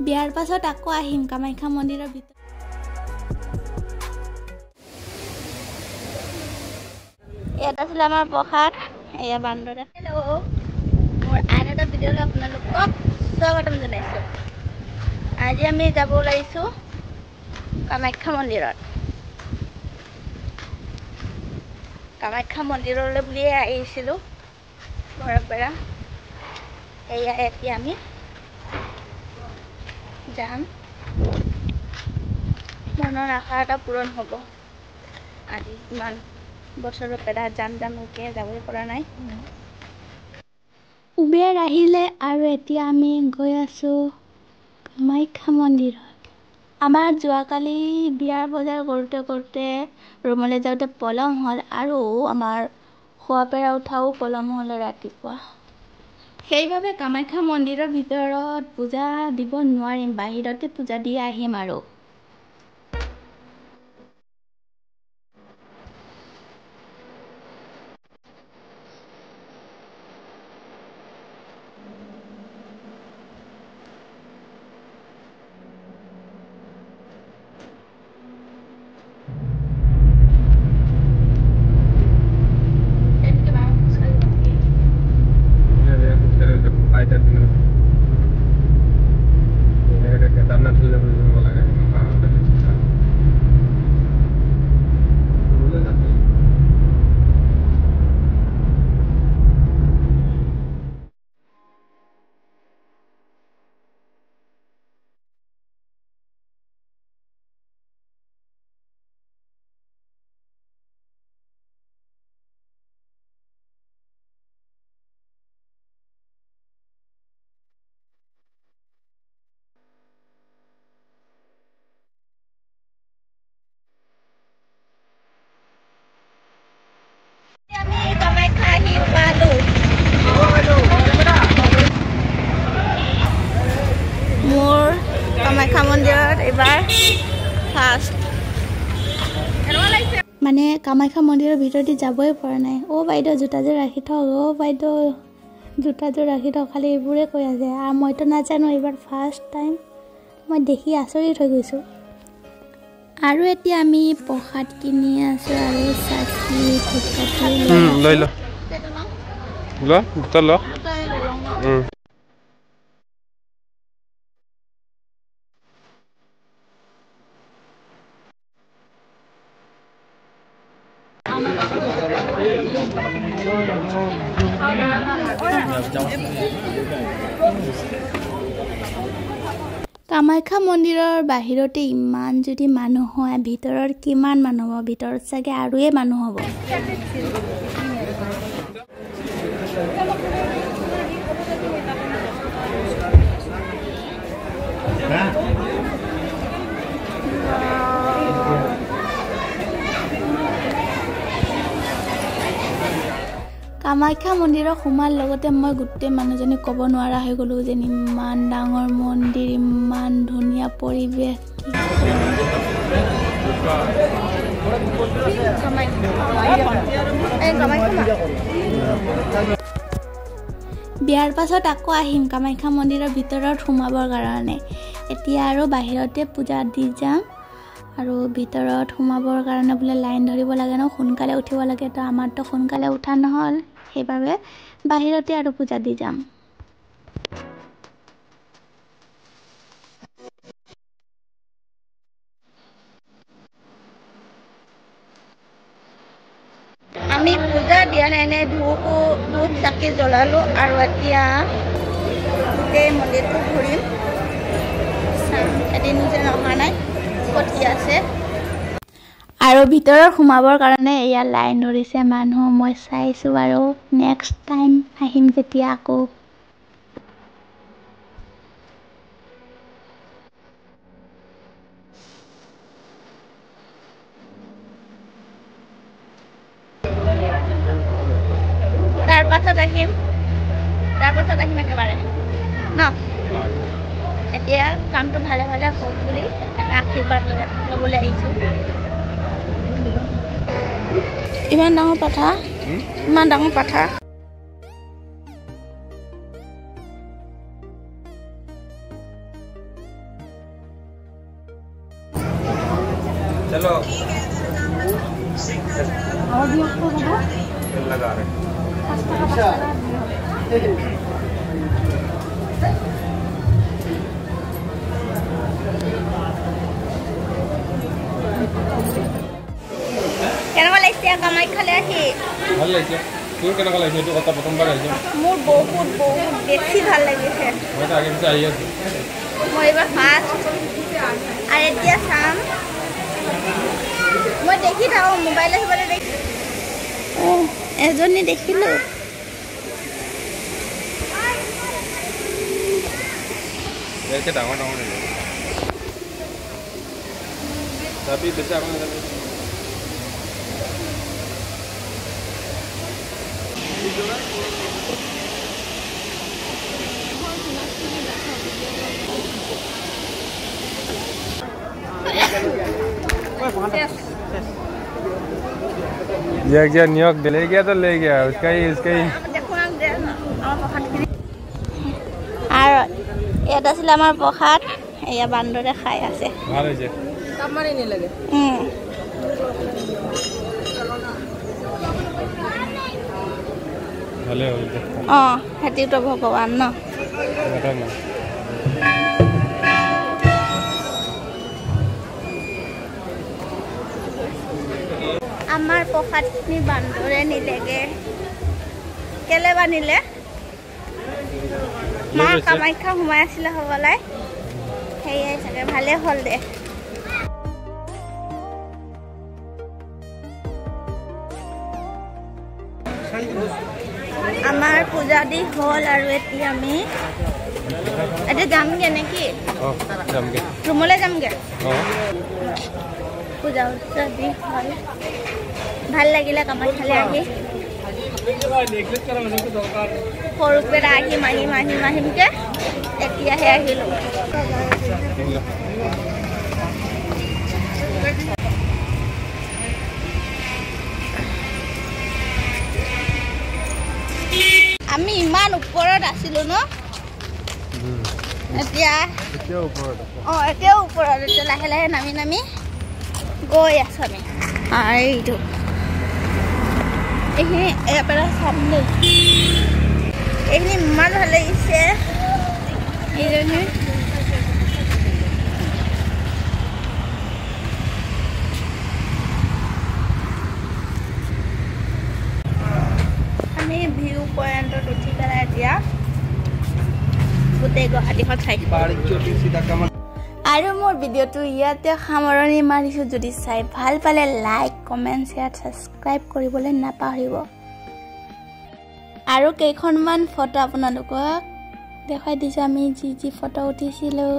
বিয়াৰ পাছত আকৌ আহিম কামাখ্যা মন্দিৰৰ ভিতৰত। ইয়াত আছিলে আমাৰ প্ৰসাদ, এয়া বান্দৰে। হেল্ল', মোৰ আন এটা ভিডিঅ'লৈ আপোনালোকক স্বাগতম জনাইছোঁ। আজি আমি যাব ওলাইছোঁ কামাখ্যা মন্দিৰত। কামাখ্যা মন্দিৰলৈ বুলিয়ে আহিছিলোঁ ঘৰৰ পৰা। এয়া এতিয়া আমি যাম। মনৰ আশা এটা পূৰণ হ'ব। আজি ইমান বছৰৰ পৰা যামকে যাবই পৰা নাই। উবেৰ আহিলে আৰু এতিয়া আমি গৈ আছোঁ কামাখ্যা মন্দিৰত। আমাৰ যোৱাকালি বিয়াৰ বজাৰ কৰোঁতে ৰুমলৈ যাওঁতে পলম হ'ল আৰু আমাৰ খোৱা পেৰা উঠাও পলম হ'ল ৰাতিপুৱা। সেইবাবে কামাখ্যা মন্দিৰৰ ভিতৰত পূজা দিব নোৱাৰিম, বাহিৰতে পূজা দি আহিম আৰু। মোৰ কামাখ্যা মন্দিৰত এইবাৰ ফাৰ্ষ্ট, মানে কামাখ্যা মন্দিৰৰ ভিতৰতে যাবই পৰা নাই। অ' বাইদেউ জোতাযোৰ ৰাখি থওক, অ' বাইদেউ জোতাযোৰ ৰাখি থওক, খালি এইবোৰে কৈ আছে। আৰু মইতো নাজানো, এইবাৰ ফাৰ্ষ্ট টাইম মই দেখি আচৰিত হৈ গৈছোঁ। আৰু এতিয়া আমি প্ৰসাদ কিনি আছোঁ আৰু চাকি ধূপকাঠি লৈ ল কামাখ্যা মন্দিৰৰ বাহিৰতে ইমান যদি মানুহ হয়, ভিতৰত কিমান মানুহ হ'ব? ভিতৰত চাগে আৰুয়ে মানুহ হ'ব। কামাখ্যা মন্দিৰত সোমাৰ লগতে মই গোটেই মানুহজনী ক'ব নোৱাৰা হৈ গ'লোঁ যেন ইমান ডাঙৰ মন্দিৰ, ইমান ধুনীয়া পৰিৱেশ। বিয়াৰ পাছত আকৌ আহিম কামাখ্যা মন্দিৰৰ ভিতৰত সোমাবৰ কাৰণে। এতিয়া আৰু বাহিৰতে পূজা দি যাম। আৰু ভিতৰত সোমাবৰ কাৰণে বোলে লাইন ধৰিব লাগে ন, সোনকালে উঠিব লাগে। তো আমাৰতো সোনকালে উঠা নহ'ল, সেইবাবে বাহিৰতে আৰু পূজা দি যাম। আমি পূজা দিয়া নাই, এনে ধূপ চাকি জ্বলালোঁ আৰু এতিয়া গোটেই মন্দিৰটো ঘূৰিম। এদিনো যেন অহা নাই, কটি আছে। আৰু ভিতৰত সোমাবৰ কাৰণে এয়া লাইন ধৰিছে মানুহ, মই চাইছোঁ আৰু নেক্সট টাইম আহিম যেতিয়া আকৌ। তাৰ পাছত আহিম একেবাৰে ন। এতিয়া কামটো ভালে হওক বুলি আশীৰ্বাদ ল'বলৈ আহিছোঁ। ইমান ডাঙৰ পাঠা। लगा रहे কেনেকুৱা লাগিছে কামাখ্যালৈ আহি ভাল লাগিছে তোৰ কেনেকুৱা লাগিছে এইটো কথা প্ৰথমবাৰ আহিছে মোৰ বহুত বহুত বেছি ভাল লাগিছে মইতো আগে পিছে আহি আছোঁ মই এইবাৰ ফাৰ্ষ্ট আৰু এতিয়া চাম মই দেখি থাকোঁ মোবাইলে চোবাইলে দেখি এজনী দেখিলোঁ একে ডাঙৰ ডাঙৰ যাবি বেছি আগত নাযাবি गया न्यूयॉर्क ले गया तो ले गया उसका ही আৰু ইয়াত আছিলে আমাৰ প্ৰসাদ এয়া বান্দৰে খাই আছে ভাল হৈছে কামাৰি নেলাগে ভালে হ'ল সেইটোতো ভগৱান ন আমাৰ প্ৰসাদখিনি বান্দৰে নিলেগে কেলে বা নিলে মা কামাখ্যা সোমাই আছিলে হ'বলাই সেয়াই চাগে ভালে হ'ল দে আমাৰ পূজা দি হ'ল আৰু এতিয়া আমি এতিয়া যামগে নেকি ৰুমলৈ যামগে পূজা উৎসৱ দি হ'ল ভাল লাগিলে কামাখ্যালৈ আহি সৰুকে আহিম আহিমকে এতিয়াহে আহিলোঁ আমি ইমান ওপৰত আছিলোঁ ন এতিয়া এতিয়াও ওপৰত এতিয়া লাহে লাহে নামি গৈ আছোঁ আমি এইটো এইখিনি ইয়াৰ পৰা চাম দেই এইখিনি ইমান ভাল লাগিছে এইজনী আমি ভিউ পইণ্টত উঠি পেলাই এতিয়া গোটেই গুৱাহাটীখন চাইছোঁ আৰু মোৰ ভিডিঅ'টো ইয়াতে সামৰণি মাৰিছোঁ যদি চাই ভাল পালে লাইক কমেণ্ট শ্বেয়াৰ ছাবস্ক্ৰাইব কৰিবলৈ নাপাহৰিব আৰু কেইখনমান ফটো আপোনালোকক দেখুৱাই দিছোঁ আমি যি ফটো উঠিছিলোঁ